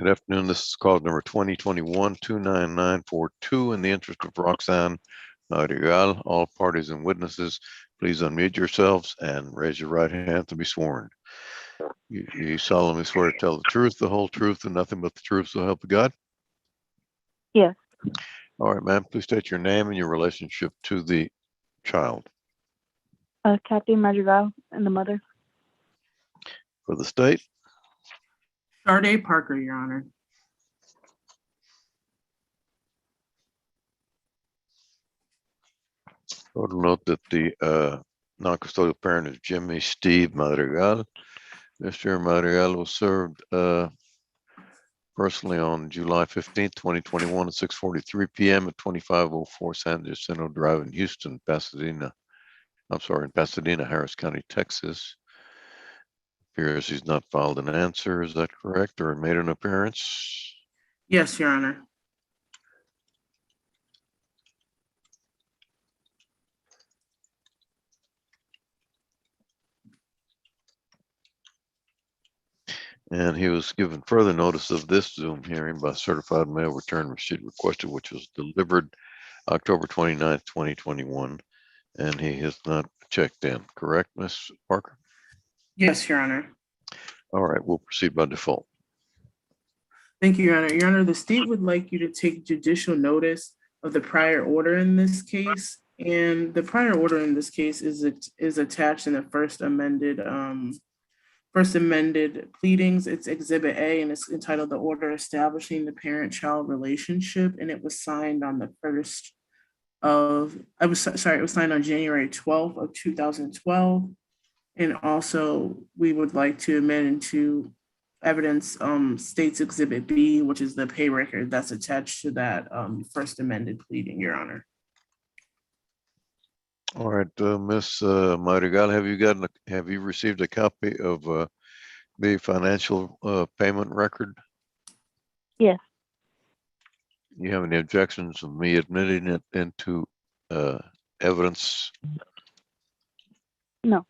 Good afternoon. This is call number 2021-29942. In the interest of Roxanne Madrigal, all parties and witnesses, please unmute yourselves and raise your right hand to be sworn. You solemnly swear to tell the truth, the whole truth, and nothing but the truth, so help you God? Yes. All right, ma'am. Please state your name and your relationship to the child. Kathy Madrigal and the mother. For the state? Sade Parker, Your Honor. Total note that the non-custodial parent is Jimmy Steve Madrigal. Mr. Madrigal was served personally on July 15th, 2021 at 6:43 p.m. at 2504 San Jacinto Drive in Houston, Pasadena. I'm sorry, in Pasadena, Harris County, Texas. Appears he's not filed an answer. Is that correct? Or made an appearance? Yes, Your Honor. And he was given further notice of this Zoom hearing by certified mail return receipt requested, which was delivered October 29th, 2021. And he has not checked in, correct, Ms. Parker? Yes, Your Honor. All right, we'll proceed by default. Thank you, Your Honor. Your Honor, the state would like you to take judicial notice of the prior order in this case. And the prior order in this case is attached in the first amended pleadings. It's Exhibit A, and it's entitled "The Order Establishing the Parent-Child Relationship," and it was signed on the it was signed on January 12th of 2012. And also, we would like to amend into evidence State's Exhibit B, which is the pay record that's attached to that first amended pleading, Your Honor. All right, Ms. Madrigal, have you received a copy of the financial payment record? Yes. You have any objections of me admitting it into evidence? No.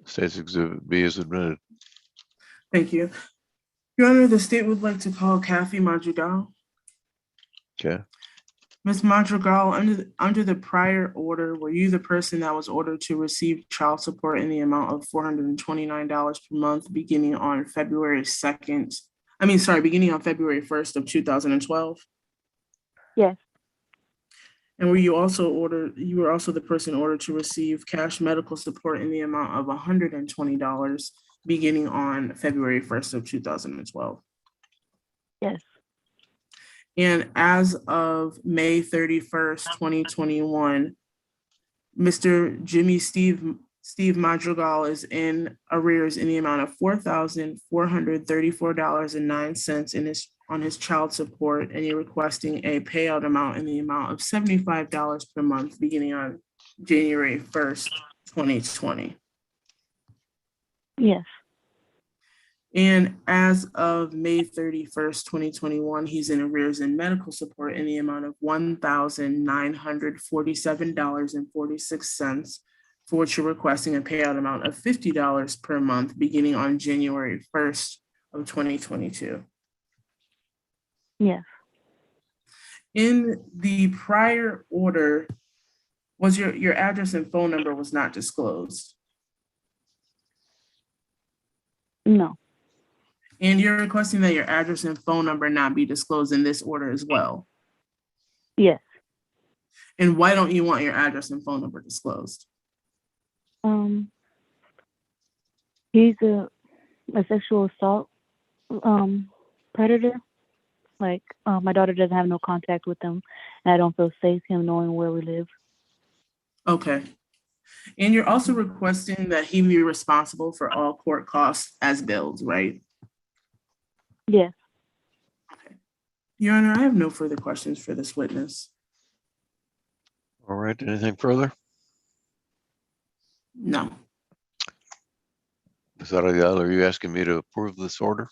State's Exhibit B is admitted. Thank you. Your Honor, the state would like to call Kathy Madrigal. Okay. Ms. Madrigal, under the prior order, were you the person that was ordered to receive child support in the amount of $429 per month beginning on February 1st of 2012? Yes. And you were also the person ordered to receive cash medical support in the amount of $120 beginning on February 1st of 2012? Yes. And as of May 31st, 2021, Mr. Jimmy Steve Madrigal is in arrears in the amount of $4,434.09 on his child support, and you're requesting a payout amount in the amount of $75 per month beginning on January 1st, 2020. Yes. And as of May 31st, 2021, he's in arrears in medical support in the amount of $1,947.46, for which you're requesting a payout amount of $50 per month beginning on January 1st of 2022. Yes. In the prior order, was your address and phone number was not disclosed? No. And you're requesting that your address and phone number not be disclosed in this order as well? Yes. And why don't you want your address and phone number disclosed? He's a sexual assault predator. Like, my daughter doesn't have no contact with him, and I don't feel safe him knowing where we live. Okay. And you're also requesting that he be responsible for all court costs as billed, right? Yes. Okay. Your Honor, I have no further questions for this witness. All right, anything further? No. Ms. Madrigal, are you asking me to approve this order?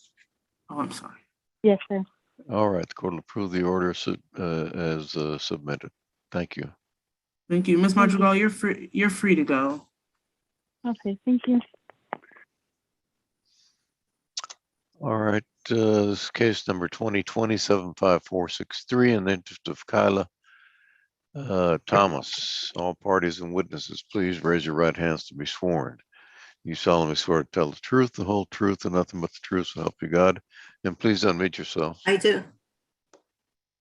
Oh, I'm sorry. Yes, sir. All right, the court will approve the order as submitted. Thank you. Thank you. Ms. Madrigal, you're free to go. Okay, thank you. All right, this is case number 2020-75463 in the interest of Kyla Thomas. All parties and witnesses, please raise your right hands to be sworn. You solemnly swear to tell the truth, the whole truth, and nothing but the truth, so help you God. And please unmute yourselves. I do.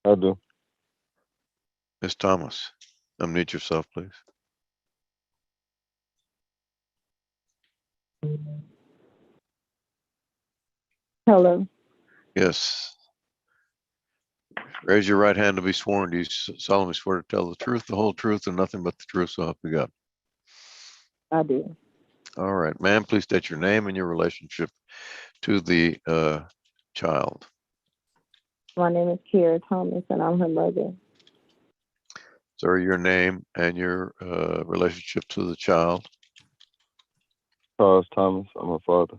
I do. Ms. Thomas, unmute yourself, please. Hello. Yes. Raise your right hand to be sworn. Do you solemnly swear to tell the truth, the whole truth, and nothing but the truth, so help you God? I do. All right, ma'am, please state your name and your relationship to the child. My name is Kiera Thomas, and I'm her mother. Sir, your name and your relationship to the child. Charles Thomas. I'm a father.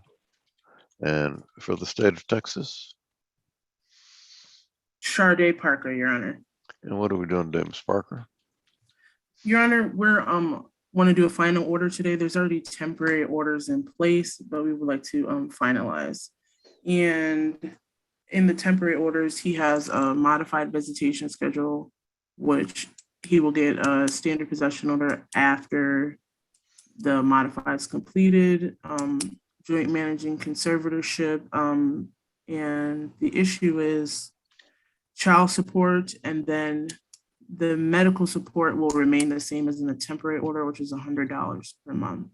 And for the state of Texas. Sharday Parker, Your Honor. And what are we doing today, Ms. Parker? Your Honor, we're want to do a final order today. There's already temporary orders in place, but we would like to finalize. And in the temporary orders, he has a modified visitation schedule, which he will get a standard possession order after the modified is completed, joint managing conservatorship. And the issue is child support, and then the medical support will remain the same as in the temporary order, which is $100 per month.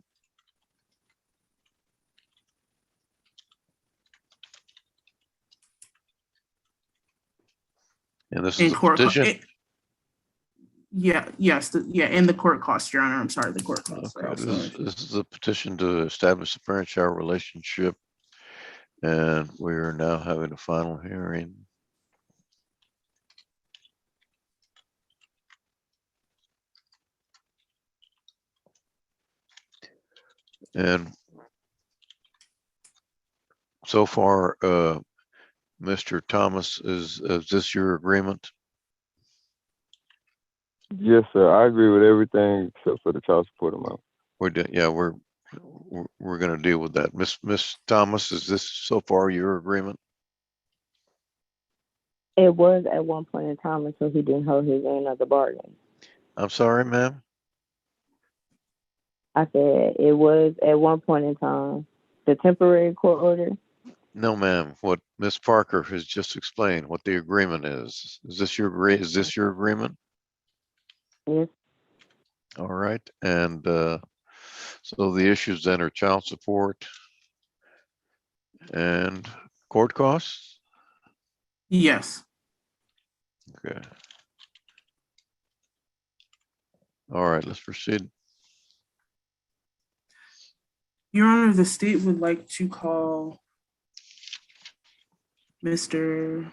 And this And is a court, petition? and the court costs, Your Honor. I'm sorry, the court costs. Okay, this is a petition to establish a parent-child relationship. And we are now having a final hearing. And so far, Mr. Thomas, is this your agreement? Yes, sir. I agree with everything except for the child support amount. We're going to deal with that. Miss Thomas, is this so far your agreement? It was at one point in time until he didn't hold his end of the bargain. I'm sorry, ma'am. I said it was at one point in time. The temporary court order. No, ma'am. What Miss Parker has just explained, what the agreement is. Is this your agreement? Yes. All right. And so the issues then are child support and court costs? Yes. Okay. All right, let's proceed. Your Honor, the state would like to call Mr.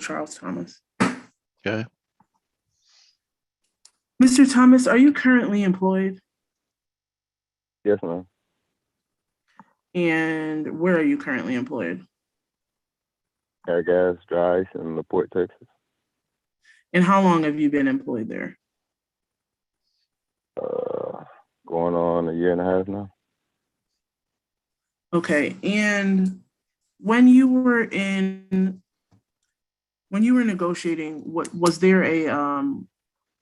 Charles Thomas. Okay. Mr. Thomas, are you currently employed? Yes, ma'am. And where are you currently employed? Air Gas, Dry Ice in LaPorte, Texas. And how long have you been employed there? Going on 1.5 years now. Okay, and when you were negotiating, what was there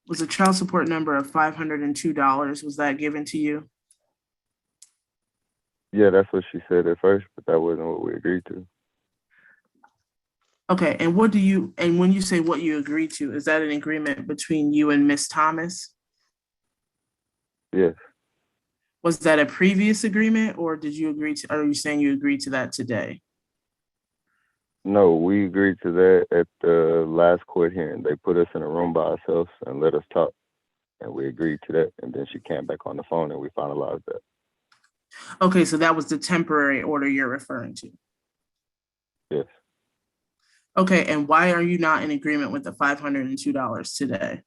was a child support number of $502? Was that given to you? Yeah, that's what she said at first, but that wasn't what we agreed to. Okay, and when you say what you agreed to, is that an agreement between you and Miss Thomas? Yes. Was that a previous agreement, or are you saying you agreed to that today? No, we agreed to that at the last court hearing. They put us in a room by ourselves and let us talk, and we agreed to that. And then she came back on the phone and we finalized that. Okay, so that was the temporary order you're referring to. Yes. Okay, and why are you not in agreement with the $502 today?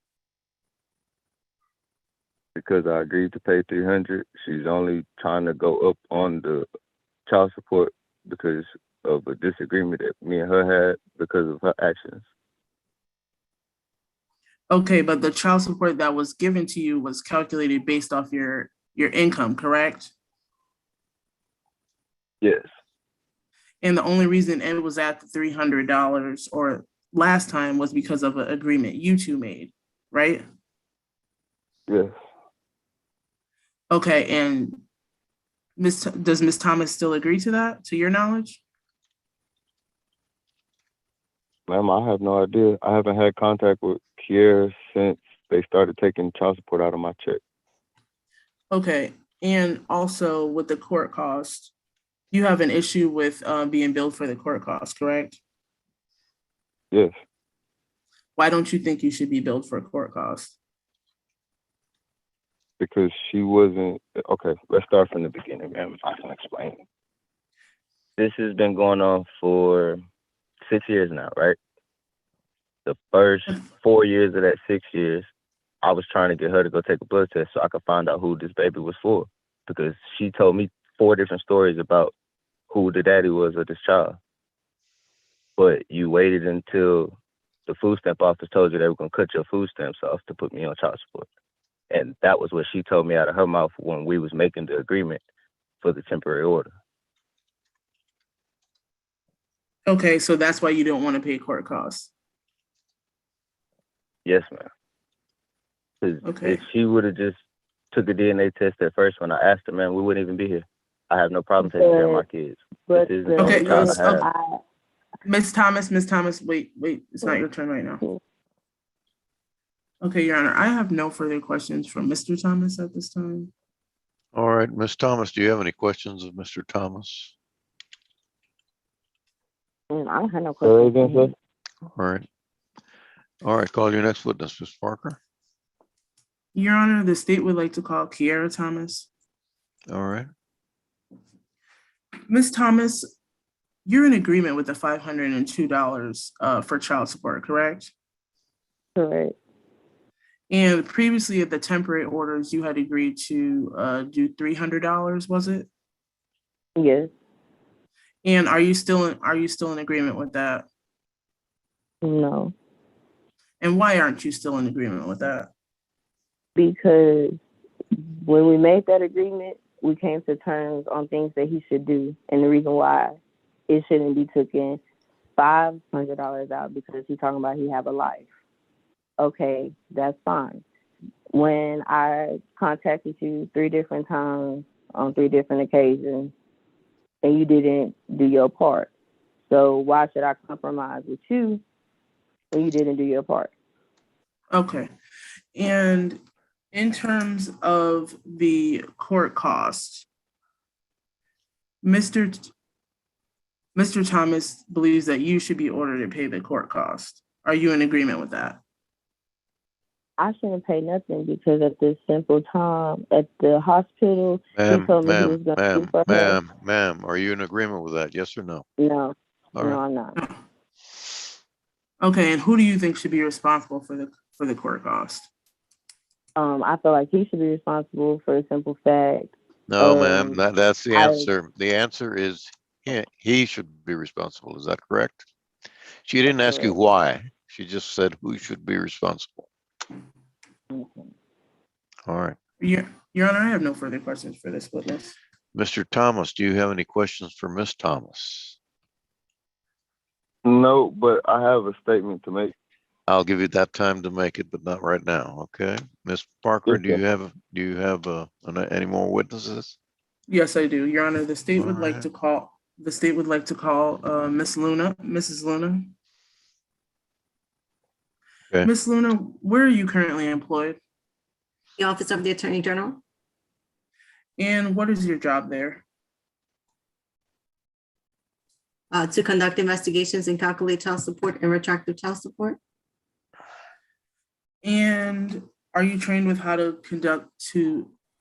Because I agreed to pay $300. She's only trying to go up on the child support because of a disagreement that me and her had because of her actions. Okay, but the child support that was given to you was calculated based off your income, correct? Yes. And the only reason it was at the $300 or last time was because of an agreement you two made, right? Yes. Okay, and does Miss Thomas still agree to that, to your knowledge? Ma'am, I have no idea. I haven't had contact with Kiera since they started taking child support out of my check. Okay, and also with the court cost, you have an issue with being billed for the court cost, correct? Yes. Why don't you think you should be billed for court costs? Because she wasn't okay. Let's start from the beginning, ma'am. I can explain. This has been going on for 6 years now, right? The first 4 years of that 6 years, I was trying to get her to go take a blood test so I could find out who this baby was for, because she told me 4 different stories about who the daddy was of this child. But you waited until the food stamp office told you they were going to cut your food stamps off to put me on child support. And that was what she told me out of her mouth when we was making the agreement for the temporary order. Okay, so that's why you don't want to pay court costs. Yes, ma'am. Because Okay. if she would have just took a DNA test at first when I asked her, man, we wouldn't even be here. I have no problem taking care of my kids. But This is the Okay, only child I have. Miss Thomas, wait, it's not your turn right now. Okay, Your Honor, I have no further questions from Mr. Thomas at this time. All right, Ms. Thomas, do you have any questions of Mr. Thomas? I don't have no Say questions. again, sir? All right. All right, call your next witness, Ms. Parker. Your Honor, the state would like to call Kiera Thomas. All right. Ms. Thomas, you're in agreement with the $502 for child support, correct? Correct. And previously at the temporary orders, you had agreed to do $300, was it? Yes. And are you still in agreement with that? No. And why aren't you still in agreement with that? Because when we made that agreement, we came to terms on things that he should do, and the reason why it shouldn't be taken $500 out because he's talking about he have a life. Okay, that's fine. When I contacted you 3 different times on 3 different occasions, and you didn't do your part, so why should I compromise with you when you didn't do your part? Okay. And in terms of the court costs, Mr. Thomas believes that you should be ordered to pay the court cost. Are you in agreement with that? I shouldn't pay nothing because at this simple time at the hospital, he told me he was going to do for her. Ma'am, are you in agreement with that? Yes or no? No, All no, right. I'm not. Okay, and who do you think should be responsible for the court cost? I feel like he should be responsible for the simple fact. No, ma'am, that's the answer. The answer is he should be responsible. Is that correct? She didn't ask you why. She just said who should be responsible. Mhm. All right. Your Honor, I have no further questions for this witness. Mr. Thomas, do you have any questions for Ms. Thomas? No, but I have a statement to make. I'll give you that time to make it, but not right now. Okay. Ms. Parker, Yes, do you have any more witnesses? Yes, I do. Your Honor, the state would All like right. to call Miss Luna, Mrs. Luna. Okay. Miss Luna, where are you currently employed? The Office of the Attorney General. And what is your job there? To conduct investigations and calculate child support and retroactive child support. And are you trained with how to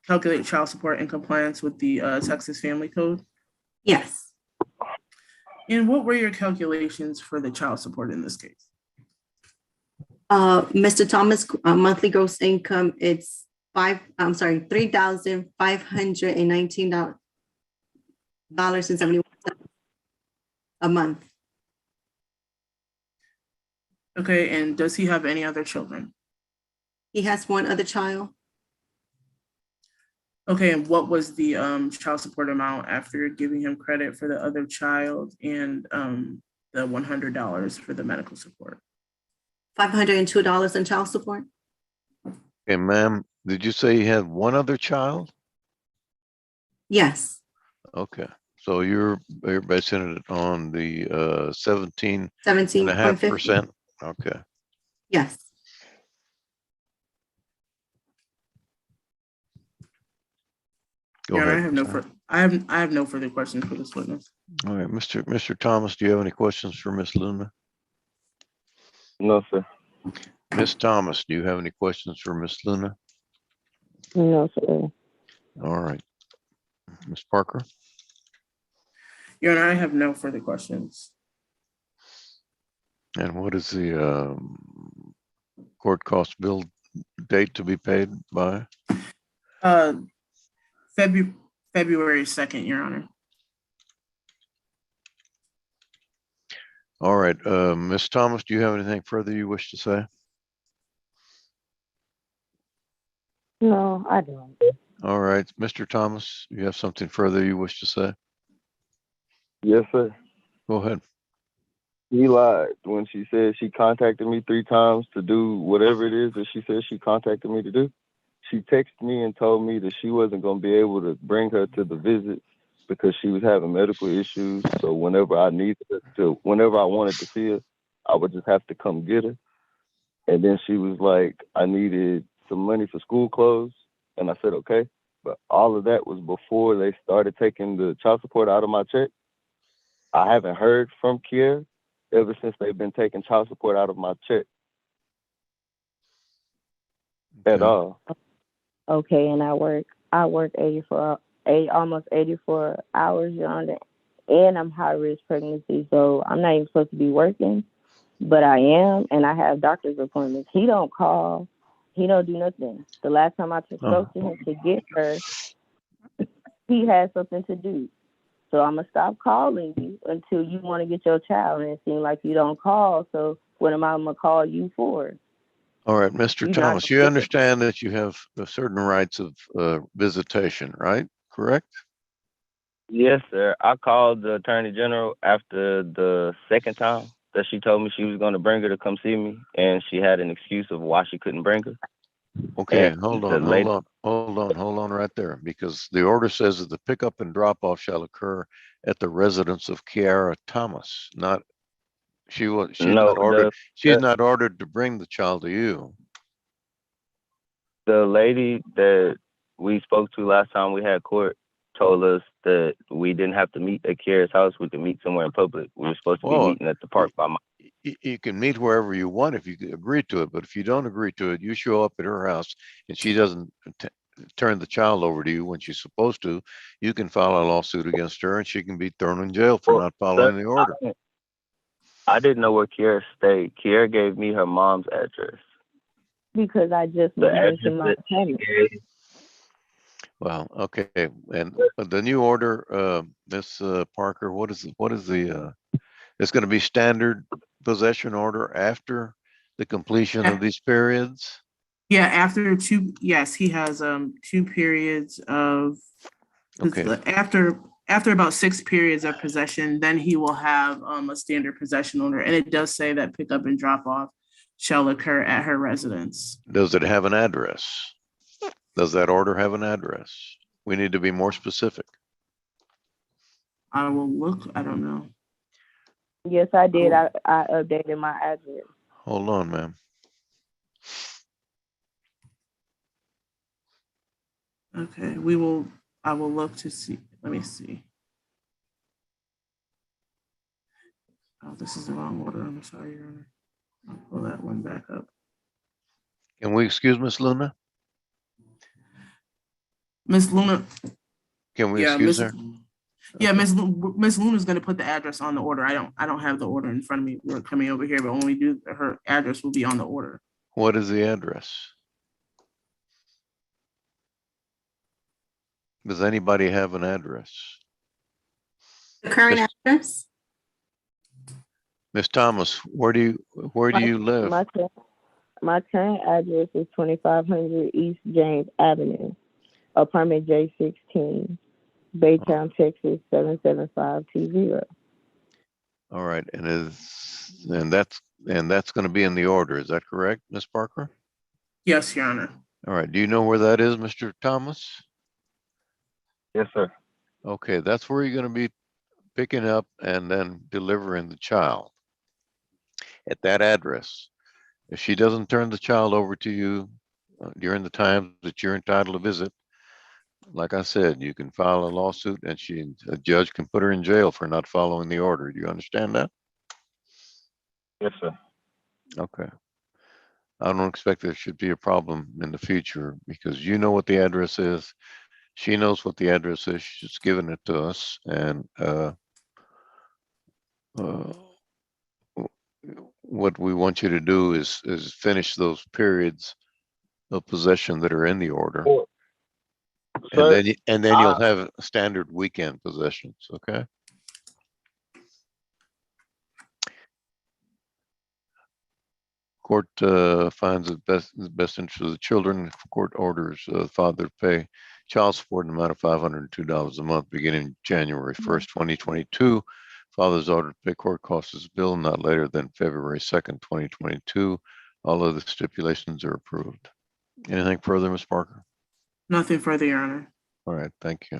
calculate child support in compliance with the Texas Family Code? Yes. And what were your calculations for the child support in this case? Mr. Thomas, monthly gross income, it's $3,519.71 a month. Okay, and does he have any other children? He has one other child. Okay, and what was the child support amount after giving him credit for the other child and the $100 for the medical support? $502 in child support. Okay, ma'am, did you say you had one other child? Yes, Okay, so you're basing it on the 17.50. 17.5%. Okay, Yes. go Your Honor, ahead. I have no sir. I have no further questions for this witness. All right, Mr. Thomas, do you have any questions for Miss Luna? No, sir. Miss Thomas, do you have any questions for Miss Luna? No, sir. All right, Miss Parker. Your Honor, I have no further questions. And what is the court cost bill date to be paid by? Uh, February 2nd, Your Honor. All right, Miss Thomas, do you have anything further you wish to say? No, I don't. All right, Mr. Thomas, you have something further you wish to say? Yes, sir. Go ahead. She lied when she said she contacted me 3 times to do whatever it is that she said she contacted me to do. She texted me and told me that she wasn't going to be able to bring her to the visit because she was having medical issues. So whenever I wanted to see her, I would just have to come get her. And then she was like, I needed some money for school clothes. And I said, okay. But all of that was before they started taking the child support out of my check. I haven't heard from Kier ever since they've been taking child support out of my check at Okay. all. Okay, and I work 84 hours, Your Honor, and I'm high risk pregnancy, so I'm not even supposed to be working, but I am, and I have doctor's appointments. He don't call, he don't do nothing. The last time I spoke to him to get her, he had something to do. So I'm gonna stop calling you until you want to get your child, and it seems like you don't call. So what am I gonna call you for? All right, Mr. You're not Thomas, you understand that you have certain rights of visitation, right? Correct? Yes, sir. I called the attorney general after the second time that she told me she was going to bring her to come see me, and she had an excuse of why she couldn't bring her. Okay, And hold the on right there, because the order says that the pickup and drop off shall occur at the residence of Kiara Thomas, not, she's no, not ordered, she's not ordered to bring the child to you. the lady that we spoke to last time we had court told us that we didn't have to meet at Kiera's house. We could meet somewhere in public. We were supposed to be Well, meeting at the park by my. You can meet wherever you want if you agree to it, but if you don't agree to it, you show up at her house and she doesn't turn the child over to you when she's supposed to, you can file a lawsuit against her and she can be thrown in jail for not following the order. I didn't know where Kiera stayed. Kiera gave me her mom's address. because I just The moved into address my that she apartment. gave. Well, okay, and the new order, Miss Parker, what is the it's going to be standard possession order after the completion of these periods? Yeah, after two, yes, he has 2 periods of Okay, after about 6 periods of possession, then he will have a standard possession order. And it does say that pickup and drop off shall occur at her residence. does it have an address? Does that order have an address? We need to be more specific. I will look, I don't know. Yes, I did. I updated my address. Hold on, ma'am. Okay, I will look to see. Let me see. Oh, this is the wrong order. I'm sorry, Your Honor. I'll pull that one back up. Can we excuse Miss Luna? Miss Luna, Can we yeah, excuse Miss, her? yeah, Miss Luna's gonna put the address on the order. I don't have the order in front of me. We're coming over here, but when we do, her address will be on the order. What is the address? Does anybody have an address? The current Miss- address? Miss Thomas, where do you live? My current address is 2500 East James Avenue. apartment J16, Baytown, Texas 77520. All right, and that's going to be in the order. Is that correct, Ms. Parker? Yes, Your Honor. All right. Do you know where that is, Mr. Thomas? Yes, sir. Okay, that's where you're going to be picking up and then delivering the child at that address. If she doesn't turn the child over to you during the times that you're entitled to visit, like I said, you can file a lawsuit and a judge can put her in jail for not following the order. Do you understand that? Yes, sir. Okay. I don't expect there should be a problem in the future because you know what the address is. She knows what the address is. She's given it to us. And what we want you to do is finish those periods of possession that are in the order. Well, And sir, then you'll have standard weekend possessions, okay? Court finds it best interest of the children. Court orders the father to pay child support in the amount of $502 a month beginning January 1st, 2022. Father's ordered to pay court costs as bill not later than February 2nd, 2022. All other stipulations are approved. Anything further, Ms. Parker? Nothing further, Your Honor. All right, thank you.